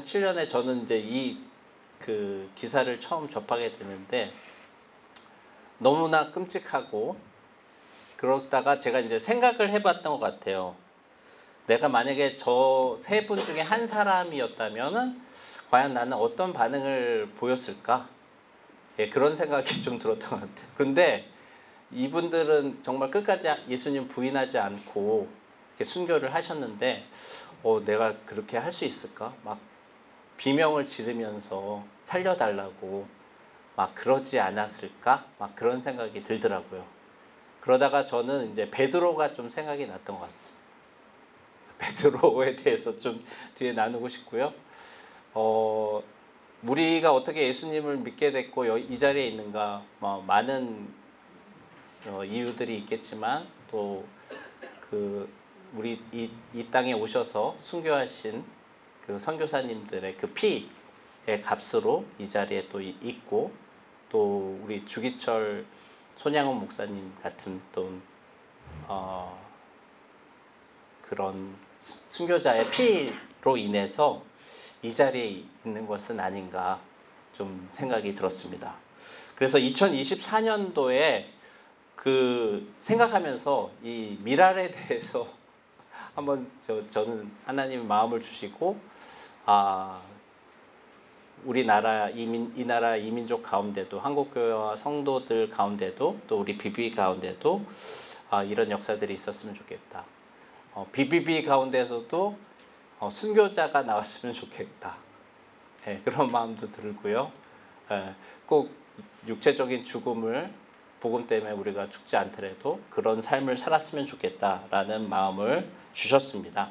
2007년에 저는 이제 그 기사를 처음 접하게 되는데 너무나 끔찍하고, 그러다가 제가 이제 생각을 해봤던 것 같아요. 내가 만약에 저 세 분 중에 한 사람이었다면은 과연 나는 어떤 반응을 보였을까? 예, 그런 생각이 좀 들었던 것 같아요. 그런데 이분들은 정말 끝까지 예수님 부인하지 않고 이렇게 순교를 하셨는데, 내가 그렇게 할 수 있을까? 막 비명을 지르면서 살려달라고 막 그러지 않았을까? 막 그런 생각이 들더라고요. 그러다가 저는 이제 베드로가 좀 생각이 났던 것 같습니다. 베드로에 대해서 좀 뒤에 나누고 싶고요. 우리가 어떻게 예수님을 믿게 됐고 이 자리에 있는가, 많은 이유들이 있겠지만, 또 우리 이 땅에 오셔서 순교하신 그 선교사님들의 그 피의 값으로 이 자리에 또 있고, 또 우리 주기철 손양원 목사님 같은 또 그런 순교자의 피로 인해서 이 자리에 있는 것은 아닌가 좀 생각이 들었습니다. 그래서 2024년도에 그 생각하면서 이 미랄에 대해서 한번 저는 하나님 마음을 주시고 우리나라 이 나라 이민족 가운데도 한국교회와 성도들 가운데도 또 우리 BB 가운데도 이런 역사들이 있었으면 좋겠다. BBB 가운데서도 순교자가 나왔으면 좋겠다. 그런 마음도 들고요. 꼭 육체적인 죽음을 복음 때문에 우리가 죽지 않더라도 그런 삶을 살았으면 좋겠다라는 마음을 주셨습니다.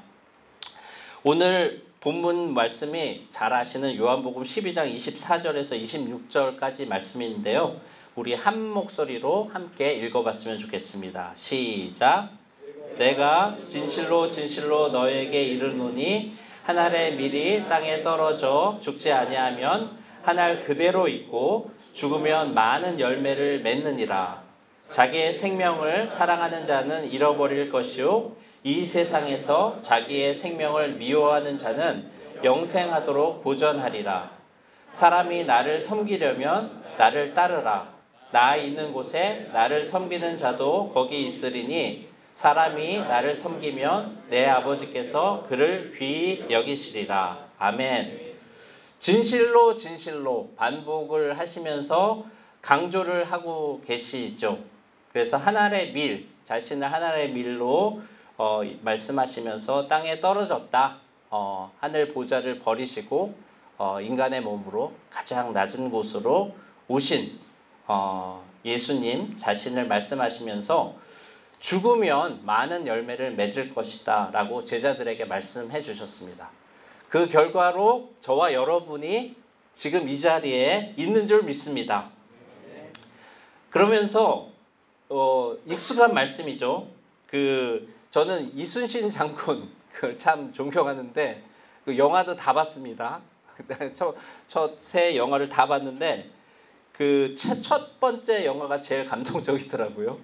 오늘 본문 말씀이 잘 아시는 요한복음 12장 24절에서 26절까지 말씀인데요. 우리 한 목소리로 함께 읽어봤으면 좋겠습니다. 시작. 내가 진실로 진실로 너에게 이르노니 한 알의 밀이 땅에 떨어져 죽지 아니하면 한 알 그대로 있고 죽으면 많은 열매를 맺느니라. 자기의 생명을 사랑하는 자는 잃어버릴 것이요 이 세상에서 자기의 생명을 미워하는 자는 영생하도록 보전하리라. 사람이 나를 섬기려면 나를 따르라. 나 있는 곳에 나를 섬기는 자도 거기 있으리니 사람이 나를 섬기면 내 아버지께서 그를 귀히 여기시리라. 아멘. 진실로 진실로 반복을 하시면서 강조를 하고 계시죠. 그래서 한 알의 밀, 자신을 한 알의 밀로 말씀하시면서 땅에 떨어졌다. 하늘 보좌를 버리시고 인간의 몸으로 가장 낮은 곳으로 오신 예수님 자신을 말씀하시면서 죽으면 많은 열매를 맺을 것이다 라고 제자들에게 말씀해 주셨습니다. 그 결과로 저와 여러분이 지금 이 자리에 있는 줄 믿습니다. 그러면서 익숙한 말씀이죠. 저는 이순신 장군 그걸 참 존경하는데 그 영화도 다 봤습니다. 첫 세 영화를 다 봤는데 그 첫 번째 영화가 제일 감동적이더라고요.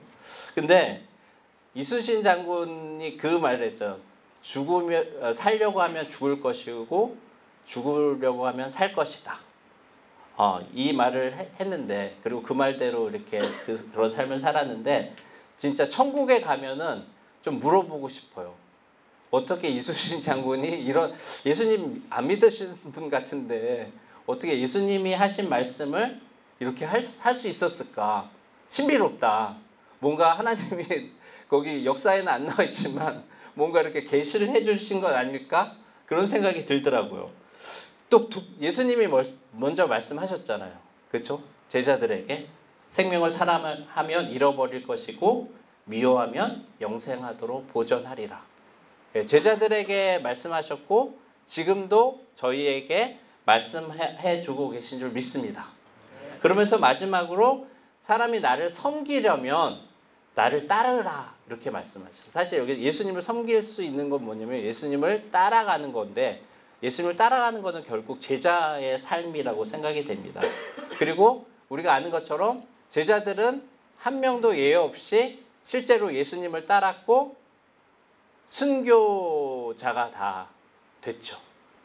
근데 이순신 장군이 그 말을 했죠. 살려고 하면 죽을 것이고 죽으려고 하면 살 것이다. 이 말을 했는데 그리고 그 말대로 이렇게 그런 삶을 살았는데 진짜 천국에 가면은 좀 물어보고 싶어요. 어떻게 이순신 장군이 이런 예수님 안 믿으시는 분 같은데 어떻게 예수님이 하신 말씀을 이렇게 할 수 있었을까? 신비롭다. 뭔가 하나님이 거기 역사에는 안 나와 있지만 뭔가 이렇게 계시를 해주신 것 아닐까? 그런 생각이 들더라고요. 또 예수님이 먼저 말씀하셨잖아요. 그렇죠? 제자들에게 생명을 사랑하면 잃어버릴 것이고 미워하면 영생하도록 보전하리라. 제자들에게 말씀하셨고 지금도 저희에게 말씀해 주고 계신 줄 믿습니다. 그러면서 마지막으로 사람이 나를 섬기려면 나를 따르라 이렇게 말씀하셨어요. 사실 여기 예수님을 섬길 수 있는 건 뭐냐면 예수님을 따라가는 건데 예수님을 따라가는 것은 결국 제자의 삶이라고 생각이 됩니다. 그리고 우리가 아는 것처럼 제자들은 한 명도 예외 없이 실제로 예수님을 따랐고 순교자가 다 됐죠.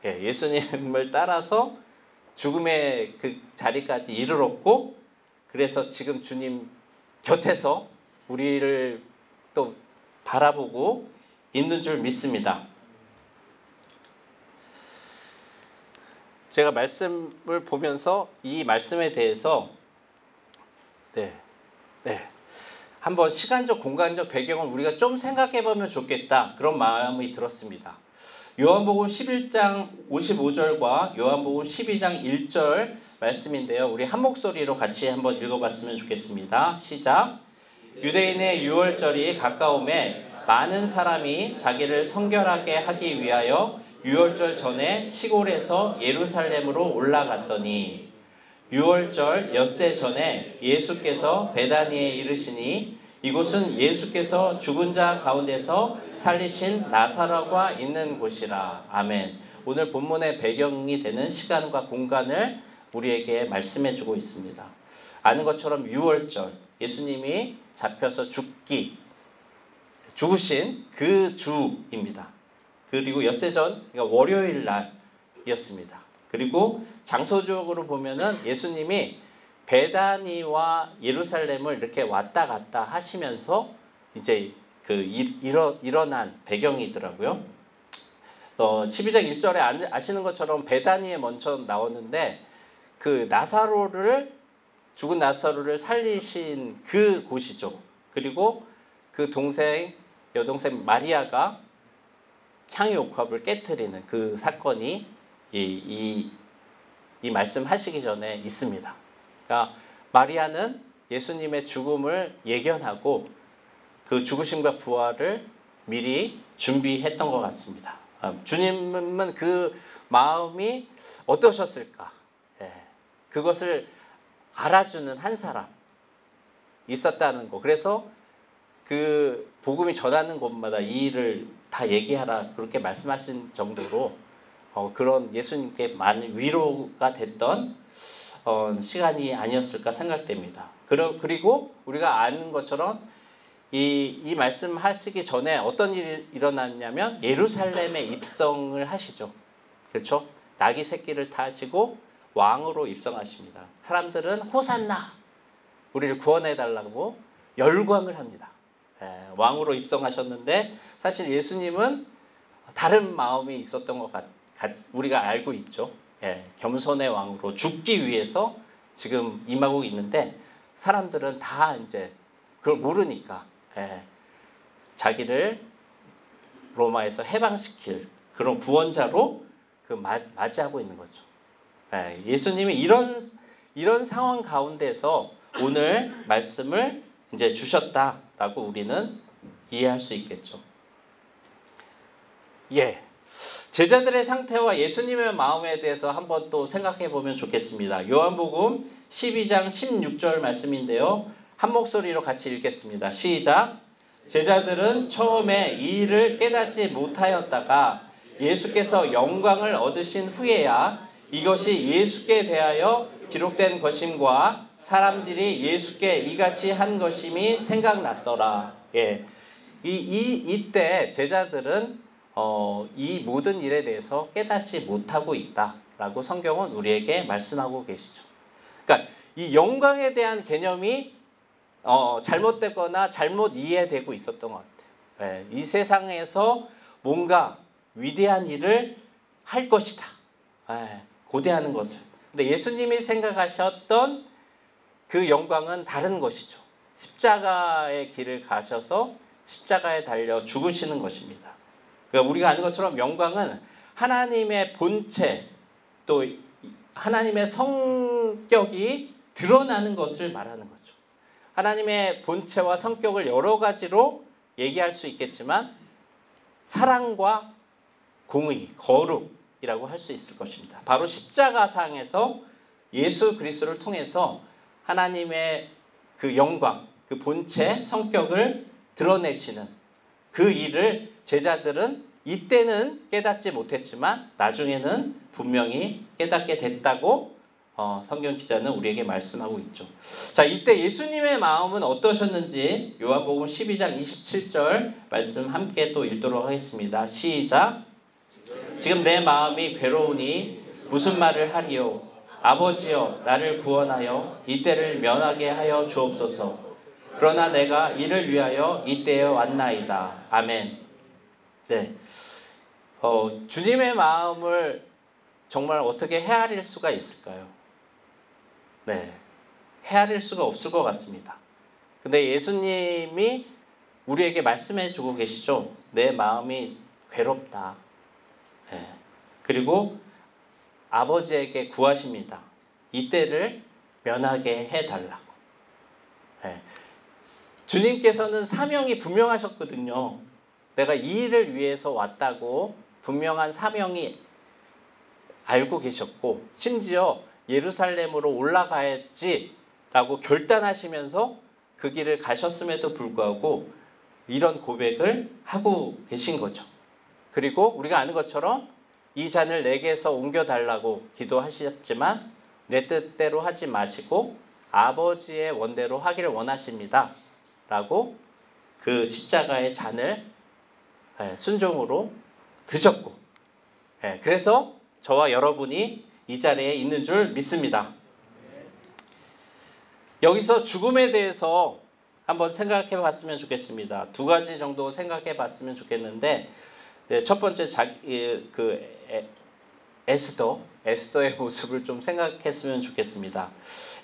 예수님을 따라서 죽음의 그 자리까지 이르렀고 그래서 지금 주님 곁에서 우리를 또 바라보고 있는 줄 믿습니다. 제가 말씀을 보면서 이 말씀에 대해서 한번 시간적 공간적 배경을 우리가 좀 생각해 보면 좋겠다 그런 마음이 들었습니다. 요한복음 11장 55절과 요한복음 12장 1절 말씀인데요. 우리 한 목소리로 같이 한번 읽어봤으면 좋겠습니다. 시작. 유대인의 유월절이 가까움에 많은 사람이 자기를 성결하게 하기 위하여 유월절 전에 시골에서 예루살렘으로 올라갔더니 유월절 엿새 전에 예수께서 베다니에 이르시니 이곳은 예수께서 죽은 자 가운데서 살리신 나사로가 있는 곳이라. 아멘. 오늘 본문의 배경이 되는 시간과 공간을 우리에게 말씀해 주고 있습니다. 아는 것처럼 유월절 예수님이 잡혀서 죽기 죽으신 그 주입니다. 그리고 엿새 전, 그러니까 월요일 날이었습니다. 그리고 장소적으로 보면은 예수님이 베다니와 예루살렘을 이렇게 왔다 갔다 하시면서 이제 일어난 배경이더라고요. 12장 1절에 아시는 것처럼 베다니에 먼저 나오는데 그 죽은 나사로를 살리신 그 곳이죠. 그리고 그 여동생 마리아가 향유옥합을 깨트리는 그 사건이 이 말씀하시기 전에 있습니다. 그러니까 마리아는 예수님의 죽음을 예견하고 그 죽으심과 부활을 미리 준비했던 것 같습니다. 주님은 그 마음이 어떠셨을까? 그것을 알아주는 한 사람 있었다는 거. 그래서 그 복음이 전하는 곳마다 이 일을 다 얘기하라 그렇게 말씀하신 정도로 그런 예수님께 많은 위로가 됐던 시간이 아니었을까 생각됩니다. 그리고 우리가 아는 것처럼 이 말씀하시기 전에 어떤 일이 일어났냐면 예루살렘에 입성을 하시죠. 그렇죠? 나귀 새끼를 타시고 왕으로 입성하십니다. 사람들은 호산나 우리를 구원해달라고 열광을 합니다. 왕으로 입성하셨는데 사실 예수님은 다른 마음이 있었던 것 우리가 알고 있죠. 겸손의 왕으로 죽기 위해서 지금 임하고 있는데 사람들은 다 이제 그걸 모르니까 자기를 로마에서 해방시킬 그런 구원자로 맞이하고 있는 거죠. 예수님이 이런 상황 가운데서 오늘 말씀을 이제 주셨다라고 우리는 이해할 수 있겠죠. 제자들의 상태와 예수님의 마음에 대해서 한번 또 생각해 보면 좋겠습니다. 요한복음 12장 16절 말씀인데요. 한 목소리로 같이 읽겠습니다. 시작. 제자들은 처음에 이 일을 깨닫지 못하였다가 예수께서 영광을 얻으신 후에야 이것이 예수께 대하여 기록된 것임과 사람들이 예수께 이같이 한 것임이 생각났더라. 이때 제자들은 이 모든 일에 대해서 깨닫지 못하고 있다라고 성경은 우리에게 말씀하고 계시죠. 그러니까 이 영광에 대한 개념이 잘못되거나 잘못 이해되고 있었던 것 같아요. 이 세상에서 뭔가 위대한 일을 할 것이다. 고대하는 것을. 근데 예수님이 생각하셨던 그 영광은 다른 것이죠. 십자가의 길을 가셔서 십자가에 달려 죽으시는 것입니다. 그러니까 우리가 아는 것처럼 영광은 하나님의 본체 또 하나님의 성격이 드러나는 것을 말하는 거죠. 하나님의 본체와 성격을 여러 가지로 얘기할 수 있겠지만 사랑과 공의, 거룩이라고 할 수 있을 것입니다. 바로 십자가상에서 예수 그리스도를 통해서 하나님의 그 영광, 그 본체, 성격을 드러내시는 그 일을 제자들은 이때는 깨닫지 못했지만 나중에는 분명히 깨닫게 됐다고 성경 기자는 우리에게 말씀하고 있죠. 자, 이때 예수님의 마음은 어떠셨는지 요한복음 12장 27절 말씀 함께 또 읽도록 하겠습니다. 시작. 지금 내 마음이 괴로우니 무슨 말을 하리요? 아버지여 나를 구원하여 이때를 면하게 하여 주옵소서. 그러나 내가 이를 위하여 이때에 왔나이다. 아멘. 주님의 마음을 정말 어떻게 헤아릴 수가 있을까요? 헤아릴 수가 없을 것 같습니다. 근데 예수님이 우리에게 말씀해 주고 계시죠. 내 마음이 괴롭다. 그리고 아버지에게 구하십니다. 이때를 면하게 해달라고. 주님께서는 사명이 분명하셨거든요. 내가 이 일을 위해서 왔다고 분명한 사명이 알고 계셨고 심지어 예루살렘으로 올라가야지라고 결단하시면서 그 길을 가셨음에도 불구하고 이런 고백을 하고 계신 거죠. 그리고 우리가 아는 것처럼 이 잔을 내게서 옮겨달라고 기도하셨지만 내 뜻대로 하지 마시고 아버지의 원대로 하기를 원하십니다. 라고 그 십자가의 잔을 순종으로 드셨고, 그래서 저와 여러분이 이 자리에 있는 줄 믿습니다. 여기서 죽음에 대해서 한번 생각해 봤으면 좋겠습니다. 두 가지 정도 생각해 봤으면 좋겠는데, 첫 번째 에스더의 모습을 좀 생각했으면 좋겠습니다.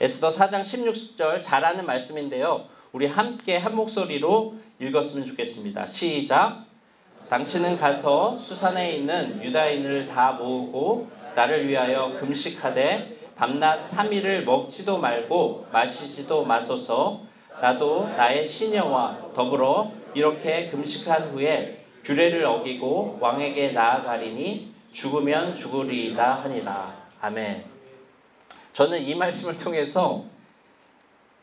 에스더 4장 16절 잘 아는 말씀인데요. 우리 함께 한 목소리로 읽었으면 좋겠습니다. 시작. 당신은 가서 수산에 있는 유다인을 다 모으고 나를 위하여 금식하되 밤낮 3일을 먹지도 말고 마시지도 마소서. 나도 나의 시녀와 더불어 이렇게 금식한 후에 규례를 어기고 왕에게 나아가리니 죽으면 죽으리이다 하니라. 아멘. 저는 이 말씀을 통해서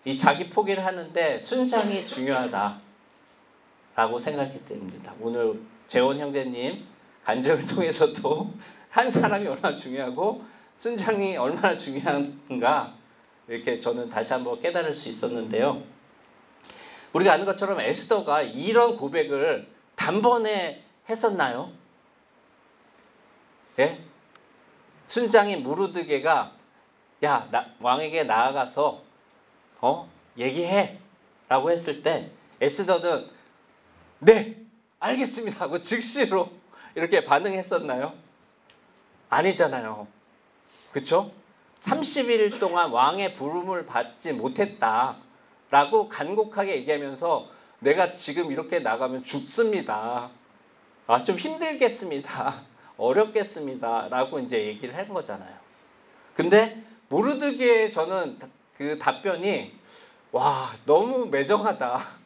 이 자기 포기를 하는데 순장이 중요하다라고 생각이 됩니다. 오늘 재원 형제님 간증을 통해서도 한 사람이 얼마나 중요하고 순장이 얼마나 중요한가 이렇게 저는 다시 한번 깨달을 수 있었는데요. 우리가 아는 것처럼 에스더가 이런 고백을 단번에 했었나요? 예? 순장인 모르드게가 왕에게 나아가서 얘기해 라고 했을 때 에스더는 네 알겠습니다 하고 즉시로 이렇게 반응했었나요? 아니잖아요. 그쵸? 30일 동안 왕의 부름을 받지 못했다 라고 간곡하게 얘기하면서 내가 지금 이렇게 나가면 죽습니다. 좀 힘들겠습니다. 어렵겠습니다. 라고 이제 얘기를 한 거잖아요. 근데 모르드게의 저는 그 답변이 너무 매정하다.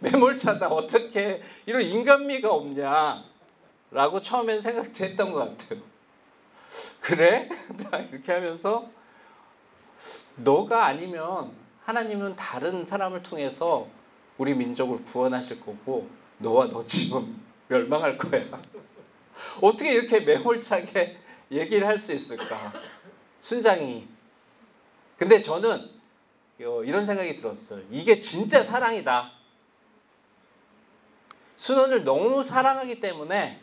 매몰차다. 어떻게 이런 인간미가 없냐. 라고 처음엔 생각했던 것 같아요. 그래? 이렇게 하면서 너가 아니면 하나님은 다른 사람을 통해서 우리 민족을 구원하실 거고 너와 너 지금 멸망할 거야. 어떻게 이렇게 매몰차게 얘기를 할 수 있을까? 순장이. 근데 저는 이런 생각이 들었어요. 이게 진짜 사랑이다. 순원을 너무 사랑하기 때문에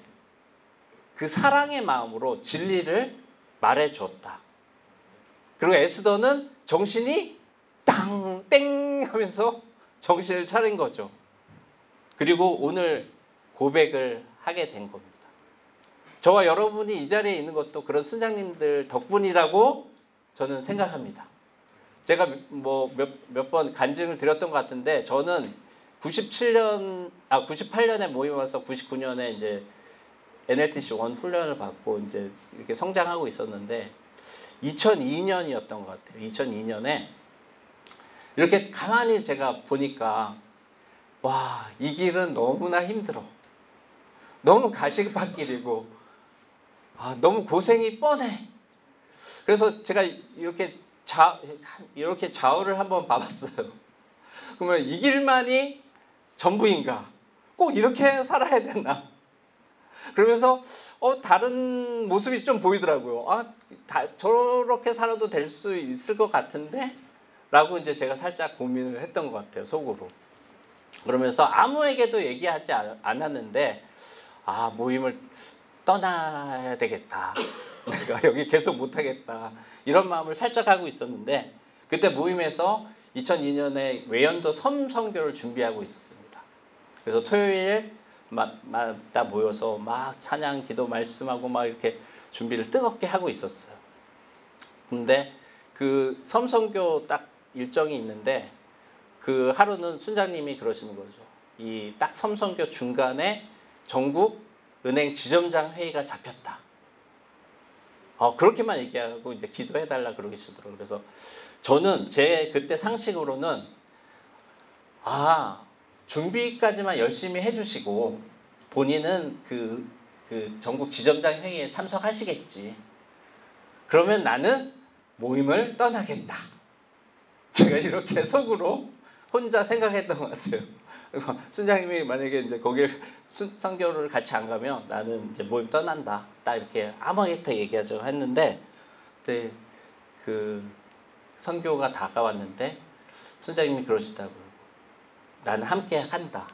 그 사랑의 마음으로 진리를 말해줬다. 그리고 에스더는 정신이 땡 하면서 정신을 차린 거죠. 그리고 오늘 고백을 하게 된 겁니다. 저와 여러분이 이 자리에 있는 것도 그런 순장님들 덕분이라고 저는 생각합니다. 제가 몇 번 간증을 드렸던 것 같은데 저는 98년에 모임 와서 99년에 이제 NLTC 원 훈련을 받고 이제 이렇게 성장하고 있었는데 2002년이었던 것 같아요. 2002년에 이렇게 가만히 제가 보니까 이 길은 너무나 힘들어. 너무 가시밭길이고 너무 고생이 뻔해. 그래서 제가 이렇게 좌우를 한번 봐봤어요. 그러면 이 길만이 전부인가? 꼭 이렇게 살아야 되나? 그러면서 다른 모습이 좀 보이더라고요. 저렇게 살아도 될 수 있을 것 같은데? 라고 이제 제가 살짝 고민을 했던 것 같아요, 속으로. 그러면서 아무에게도 얘기하지 않았는데 모임을 떠나야 되겠다. 내가 여기 계속 못하겠다. 이런 마음을 살짝 하고 있었는데 그때 모임에서 2002년에 외연도 섬선교를 준비하고 있었습니다. 그래서 토요일마다 모여서 막 찬양, 기도, 말씀하고 막 이렇게 준비를 뜨겁게 하고 있었어요. 근데 그 섬선교 딱 일정이 있는데 그 하루는 순장님이 그러시는 거죠. 이 딱 섬선교 중간에 전국 은행 지점장 회의가 잡혔다. 그렇게만 얘기하고 이제 기도해달라 그러시더라고요. 그래서 저는 제 그때 상식으로는 준비까지만 열심히 해주시고 본인은 그 전국 지점장 회의에 참석하시겠지. 그러면 나는 모임을 떠나겠다. 제가 이렇게 속으로 혼자 생각했던 것 같아요. 순장님이 만약에 이제 거기에 선교를 같이 안 가면 나는 이제 모임 떠난다. 딱 이렇게 아무렇게 얘기하죠 했는데 그때 그 선교가 다가왔는데 순장님이 그러시다고요. 나는 함께 한다.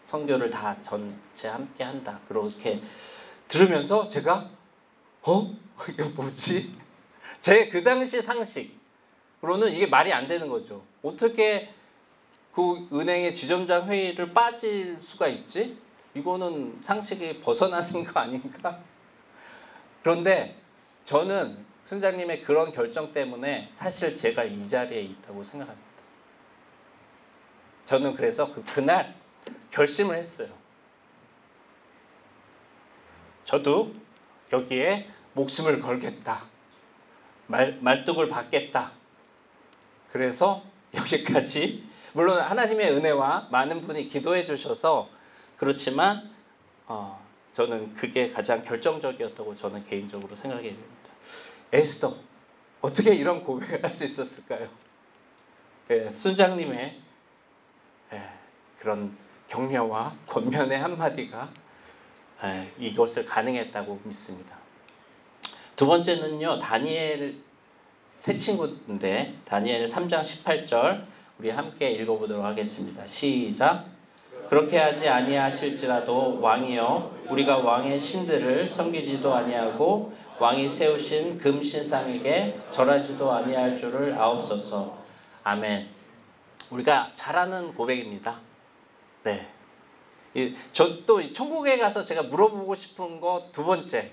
선교를 다 전체 함께 한다. 그렇게 들으면서 제가 이거 뭐지? 제 그 당시 상식으로는 이게 말이 안 되는 거죠. 어떻게 그 은행의 지점장 회의를 빠질 수가 있지? 이거는 상식이 벗어나는 거 아닌가? 그런데 저는 순장님의 그런 결정 때문에 사실 제가 이 자리에 있다고 생각합니다. 저는 그래서 그날 결심을 했어요. 저도 여기에 목숨을 걸겠다. 말뚝을 받겠다. 그래서 여기까지, 물론 하나님의 은혜와 많은 분이 기도해 주셔서 그렇지만 저는 그게 가장 결정적이었다고 저는 개인적으로 생각이 됩니다. 에스더 어떻게 이런 고백을 할 수 있었을까요? 순장님의 그런 격려와 권면의 한마디가 이것을 가능했다고 믿습니다. 두 번째는요, 다니엘 새 친구인데 다니엘 3장 18절 우리 함께 읽어보도록 하겠습니다. 시작. 그렇게 하지 아니하실지라도 왕이여 우리가 왕의 신들을 섬기지도 아니하고 왕이 세우신 금신상에게 절하지도 아니할 줄을 아옵소서. 아멘. 우리가 잘 아는 고백입니다. 네. 저 또 천국에 가서 제가 물어보고 싶은 거 두 번째.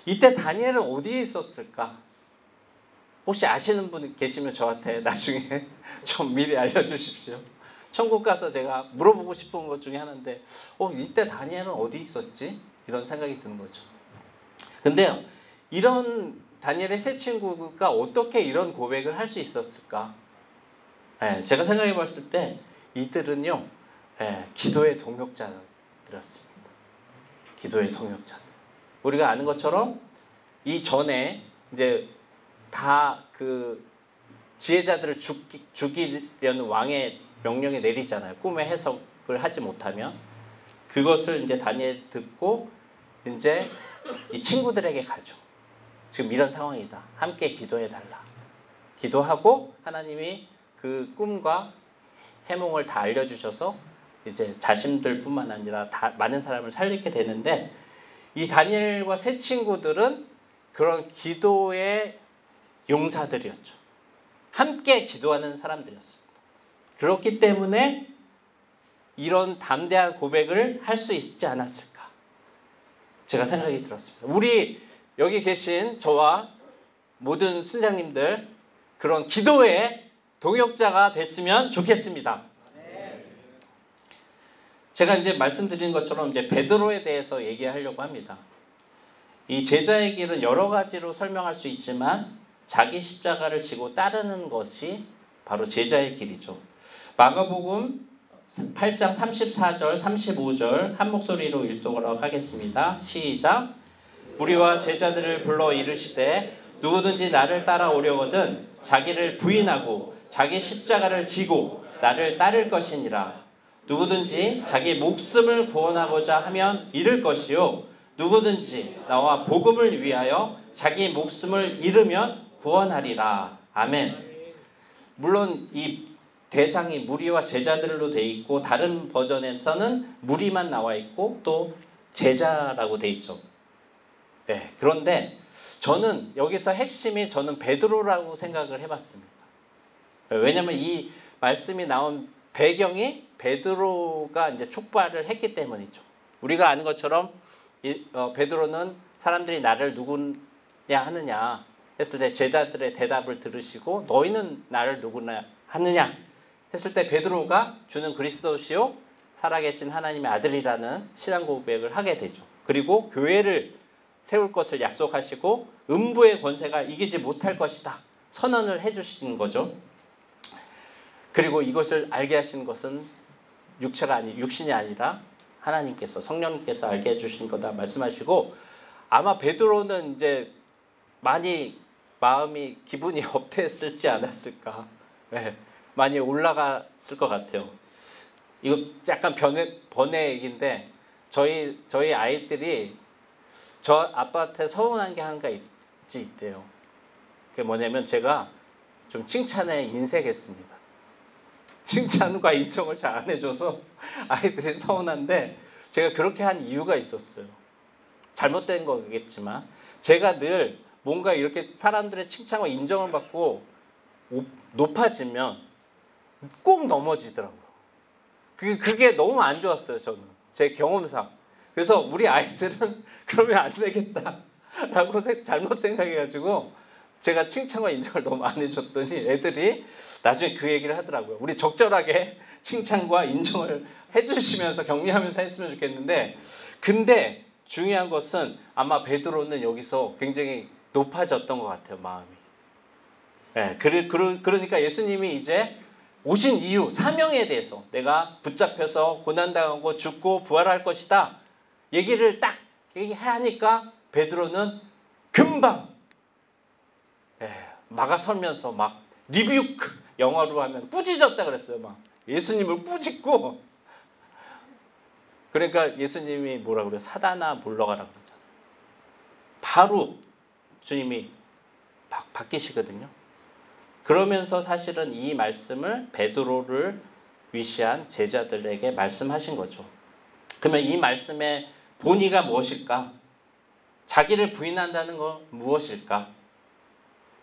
이때 다니엘은 어디에 있었을까? 혹시 아시는 분 계시면 저한테 나중에 좀 미리 알려주십시오. 천국 가서 제가 물어보고 싶은 것 중에 하나인데 이때 다니엘은 어디 있었지? 이런 생각이 드는 거죠. 근데요, 이런 다니엘의 새 친구가 어떻게 이런 고백을 할 수 있었을까? 제가 생각해 봤을 때 이들은요, 기도의 동역자들이었습니다. 기도의 동역자들. 우리가 아는 것처럼 이전에 이제 다 그 지혜자들을 죽이려는 왕의 명령이 내리잖아요. 꿈의 해석을 하지 못하면. 그것을 이제 다니엘 듣고 이제 이 친구들에게 가죠. 지금 이런 상황이다. 함께 기도해 달라. 기도하고 하나님이 그 꿈과 해몽을 다 알려주셔서 이제 자신들뿐만 아니라 다 많은 사람을 살리게 되는데, 이 다니엘과 새 친구들은 그런 기도의 용사들이었죠. 함께 기도하는 사람들이었습니다. 그렇기 때문에 이런 담대한 고백을 할 수 있지 않았을까, 제가 생각이 들었습니다. 우리 여기 계신 저와 모든 순장님들 그런 기도의 동역자가 됐으면 좋겠습니다. 제가 이제 말씀드린 것처럼 이제 베드로에 대해서 얘기하려고 합니다. 이 제자의 길은 여러 가지로 설명할 수 있지만 자기 십자가를 지고 따르는 것이 바로 제자의 길이죠. 마가복음 8장 34절 35절 한 목소리로 읽도록 하겠습니다. 시작. 무리와 제자들을 불러 이르시되 누구든지 나를 따라오려거든 자기를 부인하고 자기 십자가를 지고 나를 따를 것이니라. 누구든지 자기 목숨을 구원하고자 하면 잃을 것이요 누구든지 나와 복음을 위하여 자기 목숨을 잃으면 구원하리라. 아멘. 물론 이 대상이 무리와 제자들로 돼 있고 다른 버전에서는 무리만 나와 있고 또 제자라고 돼 있죠. 그런데 저는 여기서 핵심이 저는 베드로라고 생각을 해봤습니다. 왜냐하면 이 말씀이 나온 배경이 베드로가 이제 촉발을 했기 때문이죠. 우리가 아는 것처럼 베드로는 사람들이 나를 누구냐 하느냐 했을 때 제자들의 대답을 들으시고 너희는 나를 누구냐 하느냐 했을 때 베드로가 주는 그리스도시요 살아계신 하나님의 아들이라는 신앙 고백을 하게 되죠. 그리고 교회를 세울 것을 약속하시고 음부의 권세가 이기지 못할 것이다 선언을 해주신 거죠. 그리고 이것을 알게 하신 것은 육신이 아니라 하나님께서 성령님께서 알게 해주신 거다 말씀하시고, 아마 베드로는 이제 많이 마음이 기분이 업됐을지 않았을까. 많이 올라갔을 것 같아요. 이거 약간 번외 얘기인데 저희 아이들이 저 아빠한테 서운한 게 하나가 있대요. 그게 뭐냐면 제가 좀 칭찬에 인색했습니다. 칭찬과 인정을 잘 안 해줘서 아이들이 서운한데 제가 그렇게 한 이유가 있었어요. 잘못된 거겠지만 제가 늘 뭔가 이렇게 사람들의 칭찬과 인정을 받고 높아지면 꼭 넘어지더라고요. 그게 너무 안 좋았어요. 저는 제 경험상. 그래서 우리 아이들은 그러면 안 되겠다라고 잘못 생각해가지고 제가 칭찬과 인정을 너무 안 해줬더니 애들이 나중에 그 얘기를 하더라고요. 우리 적절하게 칭찬과 인정을 해주시면서 격려하면서 했으면 좋겠는데, 근데 중요한 것은 아마 베드로는 여기서 굉장히 높아졌던 것 같아요. 마음이. 네, 그러니까 예수님이 이제 오신 이유, 사명에 대해서 내가 붙잡혀서 고난당하고 죽고 부활할 것이다 얘기를 딱 얘기하니까 베드로는 금방 막아설면서 막 리뷰크, 영어로 하면 꾸짖었다 그랬어요. 막 예수님을 꾸짖고. 그러니까 예수님이 뭐라 그래요? 사단아 물러가라 그러잖아요. 바로 주님이 바뀌시거든요. 그러면서 사실은 이 말씀을 베드로를 위시한 제자들에게 말씀하신 거죠. 그러면 이 말씀의 본의가 무엇일까? 자기를 부인한다는 건 무엇일까?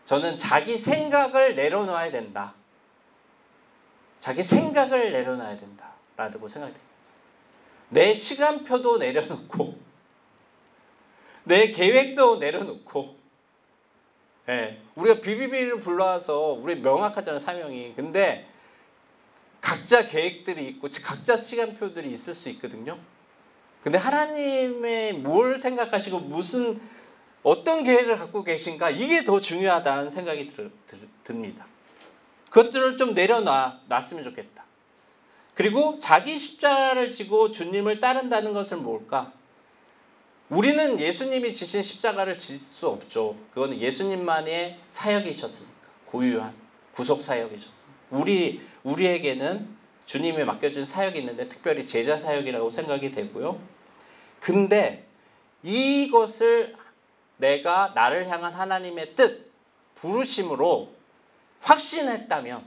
저는 자기 생각을 내려놔야 된다. 자기 생각을 내려놔야 된다라고 생각됩니다. 내 시간표도 내려놓고 내 계획도 내려놓고, 우리가 비비비를 불러와서 우리 명확하잖아요, 사명이. 근데 각자 계획들이 있고 각자 시간표들이 있을 수 있거든요. 근데 하나님의 뭘 생각하시고 어떤 계획을 갖고 계신가, 이게 더 중요하다는 생각이 듭니다. 그것들을 좀 내려놨으면 좋겠다. 그리고 자기 십자가를 지고 주님을 따른다는 것은 뭘까? 우리는 예수님이 지신 십자가를 질 수 없죠. 그건 예수님만의 사역이셨으니까. 고유한 구속 사역이셨습니다. 우리에게는 주님이 맡겨준 사역이 있는데 특별히 제자 사역이라고 생각이 되고요. 근데 이것을 내가 나를 향한 하나님의 뜻, 부르심으로 확신했다면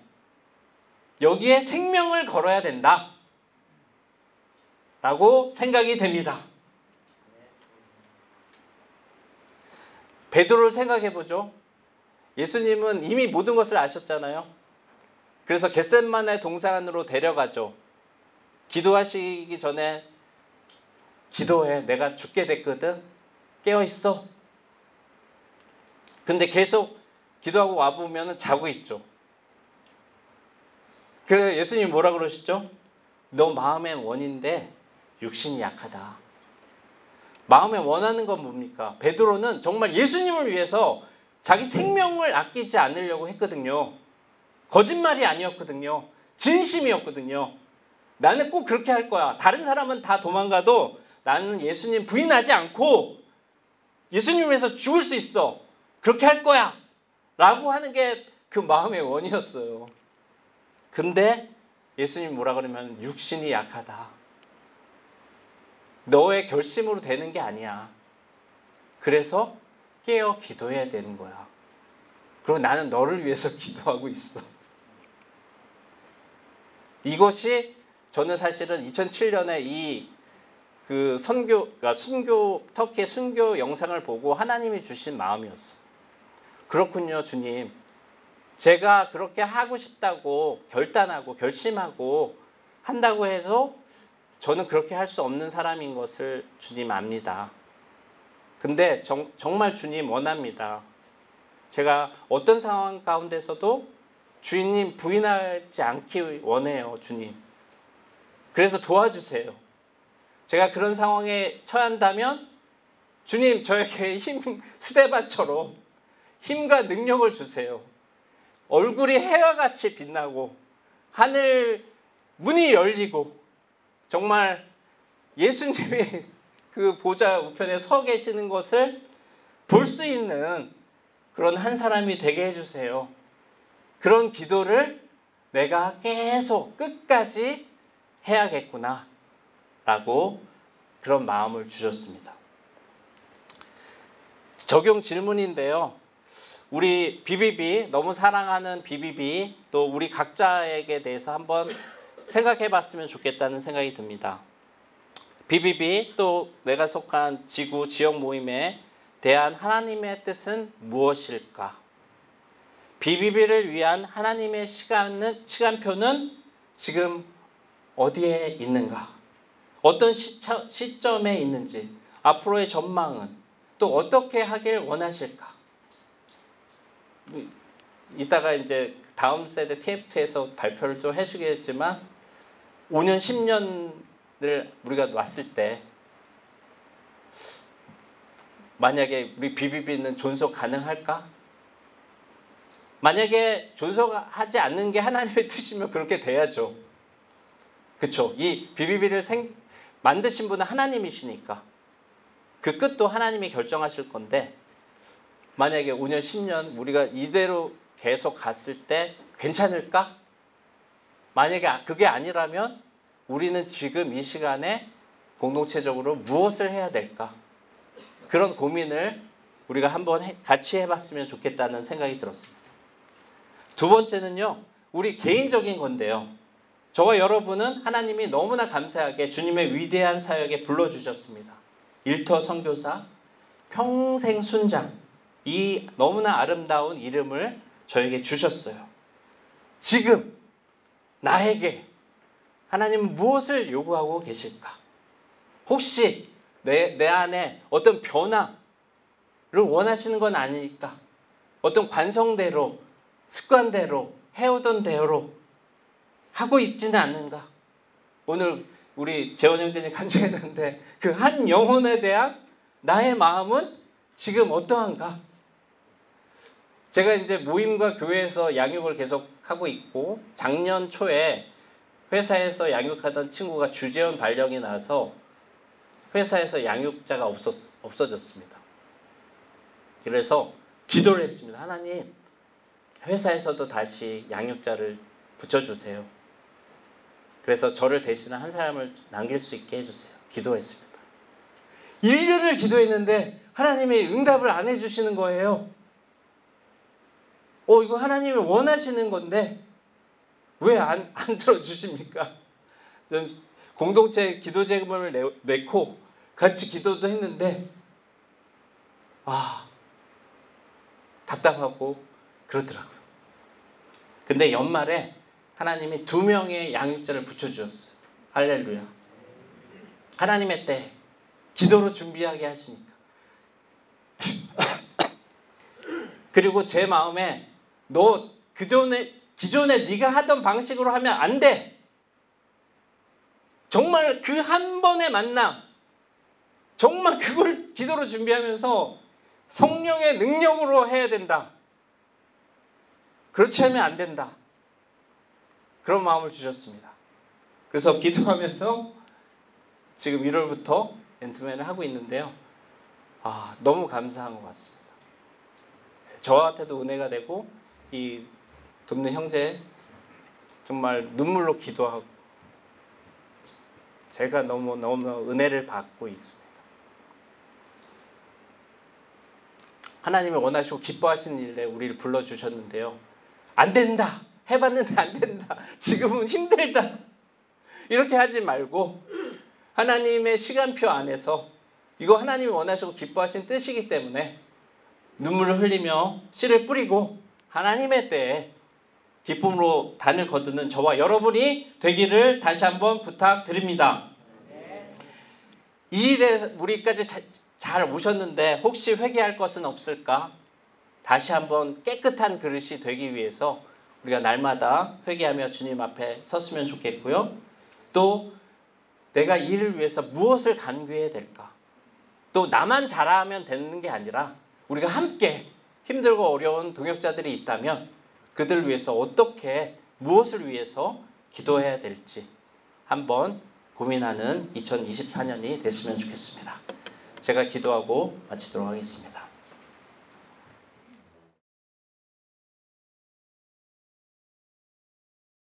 여기에 생명을 걸어야 된다 라고 생각이 됩니다. 베드로를 생각해 보죠. 예수님은 이미 모든 것을 아셨잖아요. 그래서 겟셋마네 동산으로 데려가죠. 기도하시기 전에 기도해. 내가 죽게 됐거든. 깨어있어. 근데 계속 기도하고 와보면 자고 있죠. 그래서 예수님이 뭐라 그러시죠? 너 마음의 원인데 육신이 약하다. 마음에 원하는 건 뭡니까? 베드로는 정말 예수님을 위해서 자기 생명을 아끼지 않으려고 했거든요. 거짓말이 아니었거든요. 진심이었거든요. 나는 꼭 그렇게 할 거야. 다른 사람은 다 도망가도 나는 예수님 부인하지 않고 예수님 위해서 죽을 수 있어. 그렇게 할 거야. 라고 하는 게 그 마음의 원이었어요. 근데 예수님 뭐라 그러면 육신이 약하다. 너의 결심으로 되는 게 아니야. 그래서 깨어 기도해야 되는 거야. 그리고 나는 너를 위해서 기도하고 있어. 이것이 저는 사실은 2007년에 그 터키의 순교 영상을 보고 하나님이 주신 마음이었어요. 그렇군요, 주님. 제가 그렇게 하고 싶다고 결단하고 결심하고 한다고 해서 저는 그렇게 할 수 없는 사람인 것을 주님 압니다. 근데 정말 주님 원합니다. 제가 어떤 상황 가운데서도 주님 부인하지 않기 원해요, 주님. 그래서 도와주세요. 제가 그런 상황에 처한다면 주님 저에게 스데반처럼 힘과 능력을 주세요. 얼굴이 해와 같이 빛나고 하늘 문이 열리고 정말 예수님이 그 보좌 우편에 서 계시는 것을 볼 수 있는 그런 한 사람이 되게 해주세요. 그런 기도를 내가 계속 끝까지 해야겠구나 라고 그런 마음을 주셨습니다. 적용 질문인데요. 우리 BBB, 너무 사랑하는 BBB, 또 우리 각자에게 대해서 한번 생각해 봤으면 좋겠다는 생각이 듭니다. BBB, 또 내가 속한 지구, 지역 모임에 대한 하나님의 뜻은 무엇일까? BBB를 위한 하나님의 시간표는 지금 어디에 있는가? 어떤 시점에 있는지, 앞으로의 전망은 또 어떻게 하길 원하실까? 이따가 이제 다음 세대 TF2에서 발표를 좀 해주겠지만 5년, 10년을 우리가 왔을 때 만약에 우리 BBB는 존속 가능할까? 만약에 존속하지 않는 게 하나님의 뜻이면 그렇게 돼야죠. 그렇죠? 이 BBB를 만드신 분은 하나님이시니까 그 끝도 하나님이 결정하실 건데 만약에 5년, 10년 우리가 이대로 계속 갔을 때 괜찮을까? 만약에 그게 아니라면 우리는 지금 이 시간에 공동체적으로 무엇을 해야 될까? 그런 고민을 우리가 한번 같이 해봤으면 좋겠다는 생각이 들었습니다. 두 번째는요, 우리 개인적인 건데요. 저와 여러분은 하나님이 너무나 감사하게 주님의 위대한 사역에 불러주셨습니다. 일터 선교사, 평생 순장, 이 너무나 아름다운 이름을 저에게 주셨어요. 지금 나에게 하나님은 무엇을 요구하고 계실까? 혹시 내 안에 어떤 변화를 원하시는 건 아닐까? 어떤 관성대로, 습관대로, 해오던 대로 하고 있지는 않는가? 오늘 우리 재원 형제님 간증했는데 그 한 영혼에 대한 나의 마음은 지금 어떠한가? 제가 이제 모임과 교회에서 양육을 계속 하고 있고 작년 초에 회사에서 양육하던 친구가 주재원 발령이 나서 회사에서 양육자가 없어졌습니다. 그래서 기도를 했습니다. 하나님, 회사에서도 다시 양육자를 붙여주세요. 그래서 저를 대신한 한 사람을 남길 수 있게 해주세요. 기도했습니다. 1년을 기도했는데 하나님이 응답을 안 해주시는 거예요. 이거 하나님이 원하시는 건데 왜 안 들어주십니까? 전 공동체 기도 제금을 내고 같이 기도도 했는데 답답하고 그러더라고요. 근데 연말에 하나님이 2명의 양육자를 붙여주셨어요. 할렐루야. 하나님의 때 기도로 준비하게 하시니까. 그리고 제 마음에 너 기존에 네가 하던 방식으로 하면 안 돼. 정말 그 한 번의 만남, 정말 그걸 기도로 준비하면서 성령의 능력으로 해야 된다. 그렇지 않으면 안 된다. 그런 마음을 주셨습니다. 그래서 기도하면서 지금 1월부터 앤트맨을 하고 있는데요. 너무 감사한 것 같습니다. 저한테도 은혜가 되고 이 돕는 형제 정말 눈물로 기도하고 제가 너무 은혜를 받고 있습니다. 하나님이 원하시고 기뻐하시는 일에 우리를 불러주셨는데요. 안 된다. 해봤는데 안 된다. 지금은 힘들다. 이렇게 하지 말고 하나님의 시간표 안에서 이거 하나님이 원하시고 기뻐하신 뜻이기 때문에 눈물을 흘리며 씨를 뿌리고 하나님의 때에 기쁨으로 단을 거두는 저와 여러분이 되기를 다시 한번 부탁드립니다. 이 일에 우리까지 잘 오셨는데 혹시 회개할 것은 없을까? 다시 한번 깨끗한 그릇이 되기 위해서 우리가 날마다 회개하며 주님 앞에 섰으면 좋겠고요. 또 내가 이 일을 위해서 무엇을 간구해야 될까? 또 나만 잘하면 되는 게 아니라 우리가 함께 힘들고 어려운 동역자들이 있다면 그들을 위해서 어떻게 무엇을 위해서 기도해야 될지 한번 고민하는 2024년이 됐으면 좋겠습니다. 제가 기도하고 마치도록 하겠습니다.